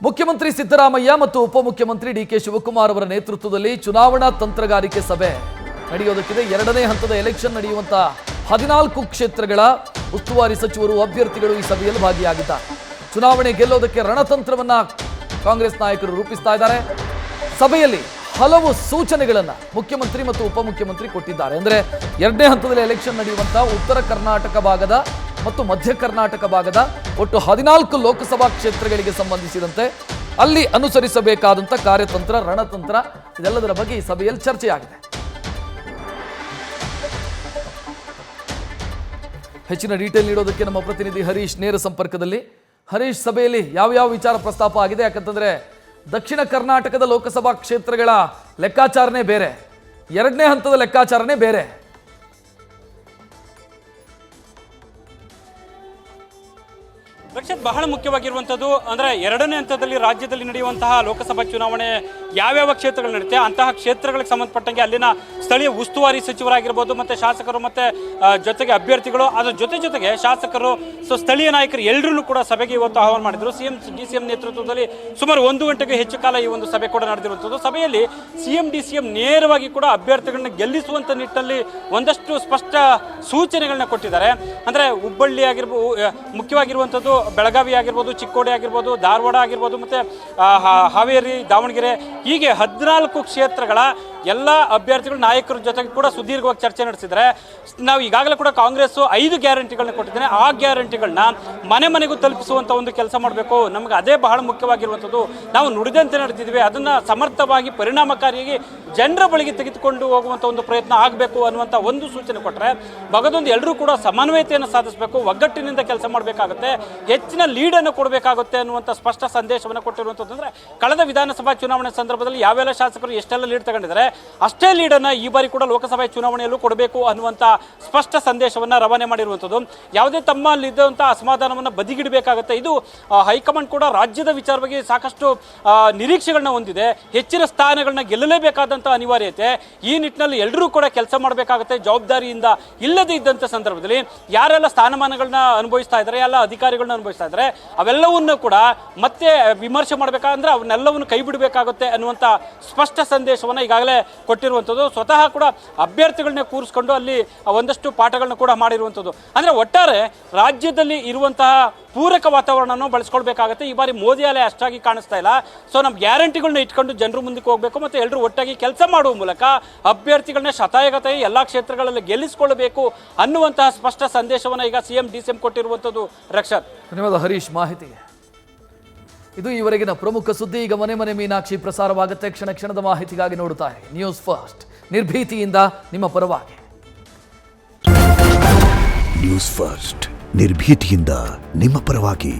ಮುಖ್ಯಮಂತ್ರಿ ಸಿದ್ದರಾಮಯ್ಯ ಮತ್ತು ಉಪಮುಖ್ಯಮಂತ್ರಿ ಡಿಕೆ ಶಿವಕುಮಾರ್ ಅವರ ನೇತೃತ್ವದಲ್ಲಿ ಚುನಾವಣಾ ತಂತ್ರಗಾರಿಕೆ ಸಭೆ ನಡೆಯೋದಕ್ಕಿದೆ. ಎರಡನೇ ಹಂತದ ಎಲೆಕ್ಷನ್ ನಡೆಯುವಂತ 14 ಕ್ಷೇತ್ರಗಳ ಉಸ್ತುವಾರಿ ಸಚಿವರು ಅಭ್ಯರ್ಥಿಗಳು ಈ ಸಭೆಯಲ್ಲಿ ಭಾಗಿಯಾಗಿದ್ದಾರೆ. ಚುನಾವಣೆ ಗೆಲ್ಲೋದಕ್ಕೆ ರಣತಂತ್ರವನ್ನ ಕಾಂಗ್ರೆಸ್ ನಾಯಕರು ರೂಪಿಸ್ತಾ ಇದ್ದಾರೆ. ಸಭೆಯಲ್ಲಿ ಹಲವು ಸೂಚನೆಗಳನ್ನು ಮುಖ್ಯಮಂತ್ರಿ ಮತ್ತು ಉಪಮುಖ್ಯಮಂತ್ರಿ ಕೊಟ್ಟಿದ್ದಾರೆ. ಅಂದರೆ ಎರಡನೇ ಹಂತದಲ್ಲಿ ಎಲೆಕ್ಷನ್ ನಡೆಯುವಂತ ಉತ್ತರ ಕರ್ನಾಟಕ ಭಾಗದ ಮತ್ತು ಮಧ್ಯ ಕರ್ನಾಟಕ ಭಾಗದ ಒಟ್ಟು 14 ಲೋಕಸಭಾ ಕ್ಷೇತ್ರಗಳಿಗೆ ಸಂಬಂಧಿಸಿದಂತೆ ಅಲ್ಲಿ ಅನುಸರಿಸಬೇಕಾದಂಥ ಕಾರ್ಯತಂತ್ರ, ರಣತಂತ್ರ ಇದೆಲ್ಲದರ ಬಗ್ಗೆ ಈ ಸಭೆಯಲ್ಲಿ ಚರ್ಚೆಯಾಗಿದೆ. ಹೆಚ್ಚಿನ ಡೀಟೇಲ್ ನೀಡೋದಕ್ಕೆ ನಮ್ಮ ಪ್ರತಿನಿಧಿ ಹರೀಶ್ ನೇರ ಸಂಪರ್ಕದಲ್ಲಿ. ಹರೀಶ್, ಸಭೆಯಲ್ಲಿ ಯಾವ ವಿಚಾರ ಪ್ರಸ್ತಾಪ ಆಗಿದೆ? ಯಾಕಂತಂದ್ರೆ ದಕ್ಷಿಣ ಕರ್ನಾಟಕದ ಲೋಕಸಭಾ ಕ್ಷೇತ್ರಗಳ ಲೆಕ್ಕಾಚಾರನೇ ಬೇರೆ, ಎರಡನೇ ಹಂತದ ಲೆಕ್ಕಾಚಾರನೇ ಬೇರೆ. ರಕ್ಷಿತ್, ಬಹಳ ಮುಖ್ಯವಾಗಿರುವಂಥದ್ದು ಅಂದರೆ ಎರಡನೇ ಹಂತದಲ್ಲಿ ರಾಜ್ಯದಲ್ಲಿ ನಡೆಯುವಂತಹ ಲೋಕಸಭಾ ಚುನಾವಣೆ ಯಾವ್ಯಾವ ಕ್ಷೇತ್ರಗಳು ನಡೆಯುತ್ತೆ ಅಂತಹ ಕ್ಷೇತ್ರಗಳಿಗೆ ಸಂಬಂಧಪಟ್ಟಂಗೆ ಅಲ್ಲಿನ ಸ್ಥಳೀಯ ಉಸ್ತುವಾರಿ ಸಚಿವರಾಗಿರ್ಬೋದು ಮತ್ತು ಶಾಸಕರು ಮತ್ತು ಜೊತೆಗೆ ಅಭ್ಯರ್ಥಿಗಳು, ಅದರ ಜೊತೆಗೆ ಶಾಸಕರು, ಸ್ಥಳೀಯ ನಾಯಕರು ಎಲ್ಲರೂ ಕೂಡ ಸಭೆಗೆ ಇವತ್ತು ಆಹ್ವಾನ ಮಾಡಿದರು. ಡಿ.ಸಿ.ಎಂ ನೇತೃತ್ವದಲ್ಲಿ ಸುಮಾರು 1 ಗಂಟೆಗೆ ಹೆಚ್ಚು ಕಾಲ ಈ ಒಂದು ಸಭೆ ಕೂಡ ನಡೆದಿರುವಂಥದ್ದು. ಸಭೆಯಲ್ಲಿ ಡಿ.ಸಿ.ಎಂ ನೇರವಾಗಿ ಕೂಡ ಅಭ್ಯರ್ಥಿಗಳನ್ನ ಗೆಲ್ಲಿಸುವಂಥ ನಿಟ್ಟಿನಲ್ಲಿ ಒಂದಷ್ಟು ಸ್ಪಷ್ಟ ಸೂಚನೆಗಳನ್ನ ಕೊಟ್ಟಿದ್ದಾರೆ. ಅಂದರೆ ಹುಬ್ಬಳ್ಳಿ ಆಗಿರ್ಬೋದು, ಮುಖ್ಯವಾಗಿರುವಂಥದ್ದು ಬೆಳಗಾವಿ ಆಗಿರ್ಬೋದು, ಚಿಕ್ಕೋಡಿ ಆಗಿರ್ಬೋದು, ಧಾರವಾಡ ಆಗಿರ್ಬೋದು, ಮತ್ತು ಹಾವೇರಿ, ದಾವಣಗೆರೆ, ಹೀಗೆ 14 ಕ್ಷೇತ್ರಗಳ ಎಲ್ಲ ಅಭ್ಯರ್ಥಿಗಳು ನಾಯಕರ ಜೊತೆಗೆ ಕೂಡ ಸುದೀರ್ಘವಾಗಿ ಚರ್ಚೆ ನಡೆಸಿದರೆ ನಾವು ಈಗಾಗಲೇ ಕೂಡ ಕಾಂಗ್ರೆಸ್ 5 ಗ್ಯಾರಂಟಿಗಳನ್ನ ಕೊಟ್ಟಿದ್ದೇನೆ. ಆ ಗ್ಯಾರಂಟಿಗಳನ್ನ ಮನೆಗೂ ತಲುಪಿಸುವಂಥ ಒಂದು ಕೆಲಸ ಮಾಡಬೇಕು. ನಮಗೆ ಅದೇ ಬಹಳ ಮುಖ್ಯವಾಗಿರುವಂಥದ್ದು. ನಾವು ನುಡಿದಂತೆ ನಡೆದಿದ್ವಿ, ಅದನ್ನು ಸಮರ್ಥವಾಗಿ ಪರಿಣಾಮಕಾರಿಯಾಗಿ ಜನರ ಬಳಿಗೆ ತೆಗೆದುಕೊಂಡು ಹೋಗುವಂಥ ಒಂದು ಪ್ರಯತ್ನ ಆಗಬೇಕು ಅನ್ನುವಂಥ ಒಂದು ಸೂಚನೆ ಕೊಟ್ಟರೆ, ಮಗದೊಂದು ಎಲ್ಲರೂ ಕೂಡ ಸಮನ್ವಯತೆಯನ್ನು ಸಾಧಿಸಬೇಕು, ಒಗ್ಗಟ್ಟಿನಿಂದ ಕೆಲಸ ಮಾಡಬೇಕಾಗುತ್ತೆ, ಹೆಚ್ಚಿನ ಲೀಡನ್ನು ಕೊಡಬೇಕಾಗುತ್ತೆ ಅನ್ನುವಂಥ ಸ್ಪಷ್ಟ ಸಂದೇಶವನ್ನು ಕೊಟ್ಟಿರುವಂಥದ್ದು. ಅಂದರೆ ಕಳೆದ ವಿಧಾನಸಭಾ ಚುನಾವಣೆ ಸಂದರ್ಭದಲ್ಲಿ ಯಾವೆಲ್ಲ ಶಾಸಕರು ಎಷ್ಟೆಲ್ಲ ಲೀಡ್ ತಗೊಂಡಿದ್ದಾರೆ ಅಷ್ಟೇ ಲೀಡನ್ನು ಈ ಬಾರಿ ಕೂಡ ಲೋಕಸಭೆ ಚುನಾವಣೆಯಲ್ಲೂ ಕೊಡಬೇಕು ಅನ್ನುವಂಥ ಸ್ಪಷ್ಟ ಸಂದೇಶವನ್ನು ರವಾನೆ ಮಾಡಿರುವಂಥದ್ದು. ಯಾವುದೇ ತಮ್ಮಲ್ಲಿದ್ದಂಥ ಅಸಮಾಧಾನವನ್ನು ಬದಿಗಿಡಬೇಕಾಗುತ್ತೆ. ಇದು ಹೈಕಮಾಂಡ್ ಕೂಡ ರಾಜ್ಯದ ವಿಚಾರವಾಗಿ ಸಾಕಷ್ಟು ನಿರೀಕ್ಷೆಗಳನ್ನ ಹೊಂದಿದೆ. ಹೆಚ್ಚಿನ ಸ್ಥಾನಗಳನ್ನ ಗೆಲ್ಲಲೇಬೇಕಾದಂಥ ಅನಿವಾರ್ಯತೆ. ಈ ನಿಟ್ಟಿನಲ್ಲಿ ಎಲ್ಲರೂ ಕೂಡ ಕೆಲಸ ಮಾಡಬೇಕಾಗುತ್ತೆ. ಜವಾಬ್ದಾರಿಯಿಂದ ಇಲ್ಲದೇ ಇದ್ದಂಥ ಸಂದರ್ಭದಲ್ಲಿ ಯಾರೆಲ್ಲ ಸ್ಥಾನಮಾನಗಳನ್ನ ಅನುಭವಿಸ್ತಾ ಇದ್ದಾರೆ, ಎಲ್ಲ ಅಧಿಕಾರಿಗಳನ್ನ ಅನುಭವಿಸ್ತಾ ಇದ್ದಾರೆ, ಅವೆಲ್ಲವನ್ನೂ ಕೂಡ ಮತ್ತೆ ವಿಮರ್ಶೆ ಮಾಡಬೇಕಾದ್ರೆ ಅವನ್ನೆಲ್ಲವನ್ನು ಕೈ ಬಿಡಬೇಕಾಗುತ್ತೆ ಅನ್ನುವಂಥ ಸ್ಪಷ್ಟ ಸಂದೇಶವನ್ನು ಈಗಾಗಲೇ ಕೊಟ್ಟಿರುವಂಥದ್ದು. ಸ್ವತಃ ಕೂಡ ಅಭ್ಯರ್ಥಿಗಳನ್ನೇ ಕೂರಿಸ್ಕೊಂಡು ಅಲ್ಲಿ ಒಂದಷ್ಟು ಪಾಠಗಳನ್ನ ಕೂಡ ಮಾಡಿರುವಂಥದ್ದು. ಅಂದರೆ ಒಟ್ಟಾರೆ ರಾಜ್ಯದಲ್ಲಿ ಇರುವಂತಹ ಪೂರಕ ವಾತಾವರಣವನ್ನು ಬಳಸ್ಕೊಳ್ಬೇಕಾಗುತ್ತೆ. ಈ ಬಾರಿ ಮೋದಿ ಅಲೆ ಅಷ್ಟಾಗಿ ಕಾಣಿಸ್ತಾ ಇಲ್ಲ. ಸೊ ನಮ್ಮ ಗ್ಯಾರಂಟಿಗಳನ್ನ ಇಟ್ಕೊಂಡು ಜನರು ಮುಂದಕ್ಕೆ ಹೋಗಬೇಕು ಮತ್ತು ಎಲ್ಲರೂ ಒಟ್ಟಾಗಿ ಕೆಲಸ ಮಾಡುವ ಮೂಲಕ ಅಭ್ಯರ್ಥಿಗಳನ್ನ ಶತಾಯಗತಾಯಿ ಎಲ್ಲ ಕ್ಷೇತ್ರಗಳಲ್ಲಿ ಗೆಲ್ಲಿಸಿಕೊಳ್ಳಬೇಕು ಅನ್ನುವಂತಹ ಸ್ಪಷ್ಟ ಸಂದೇಶವನ್ನು ಈಗ ಡಿ.ಸಿ.ಎಂ ಕೊಟ್ಟಿರುವಂಥದ್ದು. ರಕ್ಷತ್, ಧನ್ಯವಾದ ಹರೀಶ್ ಮಾಹಿತಿಗೆ. ಇದು ಈವರೆಗಿನ ಪ್ರಮುಖ ಸುದ್ದಿ. ಈಗ ಮನೆ ಮೀನಾಕ್ಷಿ ಪ್ರಸಾರವಾಗುತ್ತೆ. ಕ್ಷಣದ ಮಾಹಿತಿಗಾಗಿ ನೋಡುತ್ತಾ ಇರಿ ನ್ಯೂಸ್ ಫಸ್ಟ್, ನಿರ್ಭೀತಿಯಿಂದ ನಿಮ್ಮ ಪರವಾಗಿ. ನ್ಯೂಸ್ ಫಸ್ಟ್, ನಿರ್ಭೀತಿಯಿಂದ ನಿಮ್ಮ ಪರವಾಗಿ.